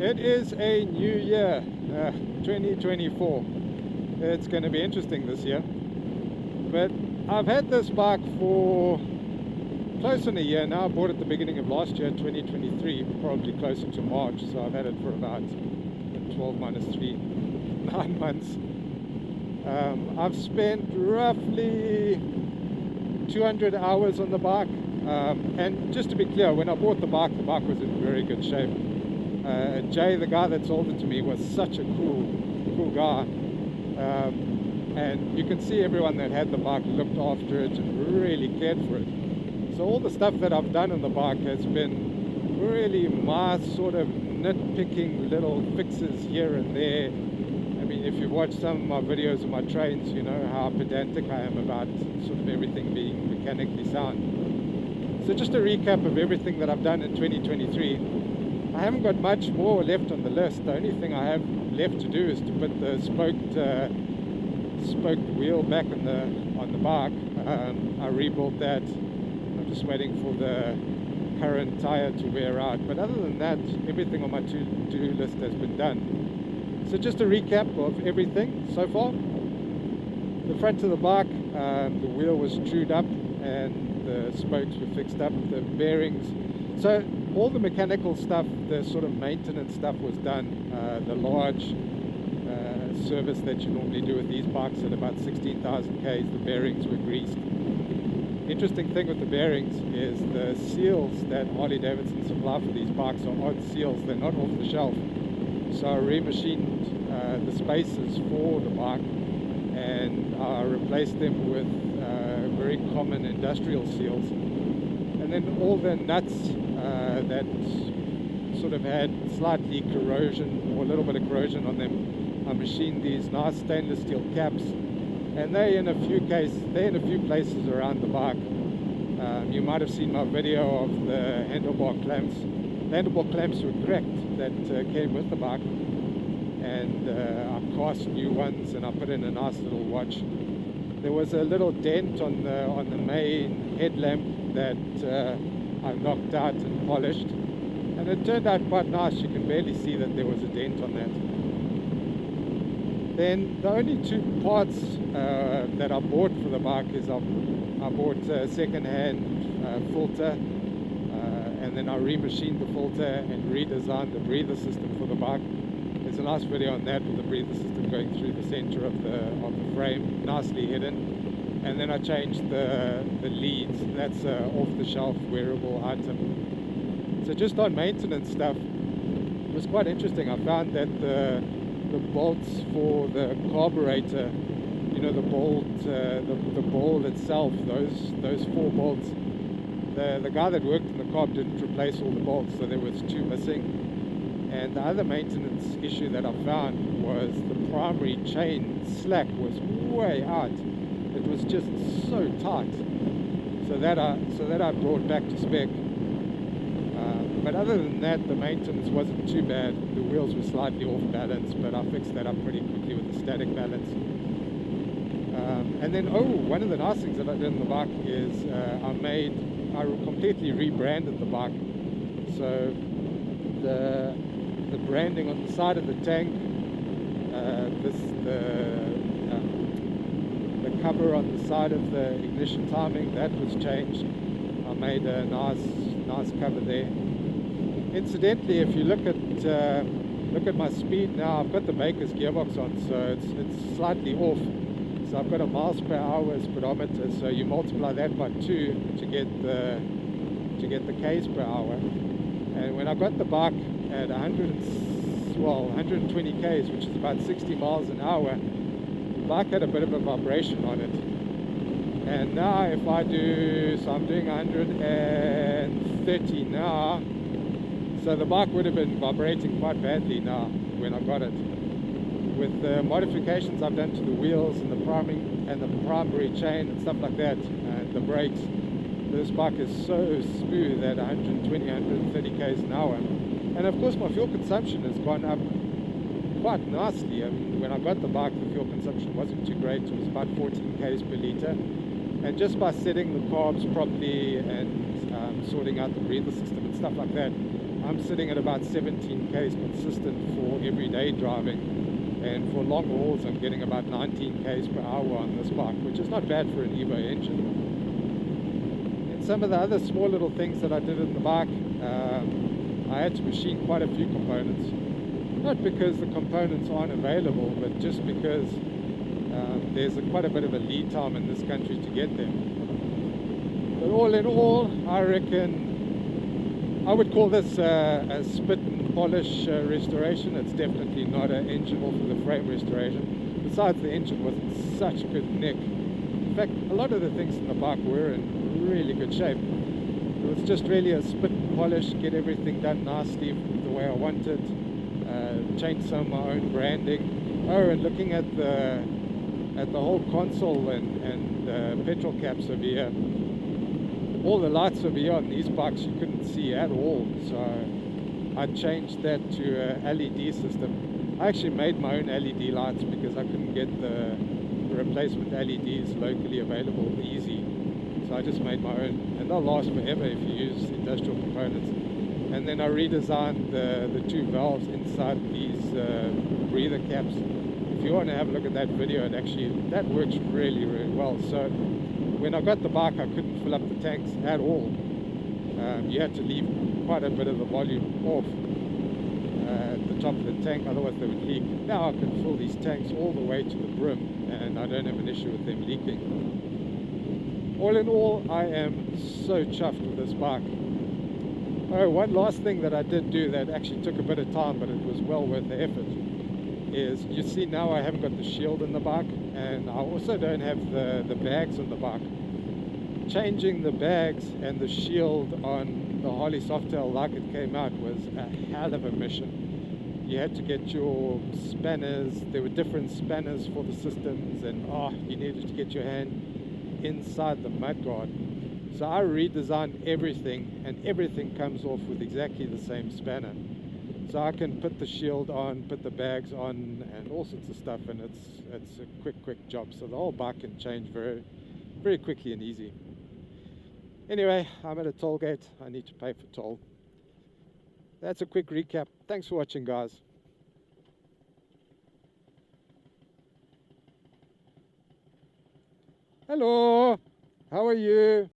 It is a new year, 2024. It's going to be interesting this year. But I've had this bike for close on a year now. I bought it at the beginning of last year, 2023, probably closer to March. So I've had it for about 12 minus 3, 9 months. I've spent roughly 200 hours on the bike. And just to be clear, when I bought the bike was in very good shape. Jay, the guy that sold it to me, was such a cool guy. And you can see everyone that had the bike looked after it and really cared for it. So all the stuff that I've done on the bike has been really my sort of nitpicking little fixes here and there. I mean, if you've watched some of my videos of my trains, you know how pedantic I am about sort of everything being mechanically sound. So just a recap of everything that I've done in 2023. I haven't got much more left on the list. The only thing I have left to do is to put the spoked wheel back on the bike. I rebuilt that. I'm just waiting for the current tire to wear out. But other than that, everything on my to-do list has been done. So just a recap of everything so far. The front of the bike, the wheel was trued up and the spokes were fixed up. The bearings. So all the mechanical stuff, the sort of maintenance stuff was done. The large service that you normally do with these bikes at about 16,000 k's, the bearings were greased. Interesting thing with the bearings is the seals that Harley-Davidson supply for these bikes are odd seals, they're not off the shelf. So I remachined the spacers for the bike and I replaced them with very common industrial seals. And then all the nuts that sort of had slightly corrosion or a little bit of corrosion on them, I machined these nice stainless steel caps, and they're in a few places around the bike. You might have seen my video of the handlebar clamps. The handlebar clamps were cracked that came with the bike, and I cast new ones and I put in a nice little watch. There was a little dent on the main headlamp that I knocked out and polished, and it turned out quite nice. You can barely see that there was a dent on that. Then the only two parts that I bought for the bike is I bought a second-hand filter, and then I remachined the filter and redesigned the breather system for the bike. There's a nice video on that with the breather system going through the center of the frame, nicely hidden. And then I changed the leads. That's an off-the-shelf wearable item. So just on maintenance stuff, it was quite interesting. I found that the bolts for the carburetor, you know, the ball itself, those 4 bolts, the guy that worked in the carb didn't replace all the bolts, so there was 2 missing. And the other maintenance issue that I found was the primary chain slack was way out. It was just so tight. So that I brought back to spec. But other than that, the maintenance wasn't too bad. The wheels were slightly off balance, but I fixed that up pretty quickly with the static balance. And then, one of the nice things that I did on the bike is I completely rebranded the bike. So the branding on the side of the tank, the cover on the side of the ignition timing, that was changed. I made a nice cover there. Incidentally, if you look at my speed now, I've got the Baker's gearbox on, so it's slightly off. So I've got a miles per hour speedometer. So you multiply that by 2 to get the k's per hour. And when I got the bike at 120 k's, which is about 60 miles an hour, the bike had a bit of a vibration on it. And now if I I'm doing 130 now. So the bike would have been vibrating quite badly now when I got it. With the modifications I've done to the wheels and the primary chain and stuff like that, and the brakes, this bike is so smooth at 120, 130 k's an hour. And of course my fuel consumption has gone up quite nicely. I mean, when I got the bike, the fuel consumption wasn't too great. It was about 14 k's per litre. And just by setting the carbs properly and sorting out the breather system and stuff like that, I'm sitting at about 17 k's consistent for everyday driving, and for long hauls I'm getting about 19 k's per hour on this bike, which is not bad for an Evo engine. And some of the other small little things that I did in the bike, I had to machine quite a few components, not because the components aren't available, but just because there's quite a bit of a lead time in this country to get them. But all in all, I reckon I would call this a spit and polish restoration. It's definitely not an engine off of the frame restoration. Besides, the engine was in such good nick. In fact, a lot of the things in the bike were in really good shape. It was just really a spit and polish, get everything done nicely the way I wanted, change some of my own branding. Oh, and looking at the whole console and petrol caps over here, all the lights over here on these bikes you couldn't see at all, so I changed that to a LED system. I actually made my own LED lights because I couldn't get the replacement LEDs locally available easy, so I just made my own, and they'll last forever if you use industrial components. And then I redesigned the two valves inside these breather caps. If you want to have a look at that video, that works really, really well. So when I got the bike, I couldn't fill up the tanks at all. You had to leave quite a bit of the volume off at the top of the tank, otherwise they would leak. Now I can fill these tanks all the way to the brim, and I don't have an issue with them leaking. All in all, I am so chuffed with this bike. Oh, one last thing that I did do that actually took a bit of time, but it was well worth the effort, is you see now I haven't got the shield in the bike, and I also don't have the bags on the bike. Changing the bags and the shield on the Harley Softail like it came out was a hell of a mission. You had to get your spanners, there were different spanners for the systems, and you needed to get your hand inside the mudguard. So I redesigned everything, and everything comes off with exactly the same spanner. So I can put the shield on, put the bags on, and all sorts of stuff, and it's a quick job. So the whole bike can change very, very quickly and easy. Anyway, I'm at a toll gate. I need to pay for toll. That's a quick recap. Thanks for watching, guys. Hello, how are you?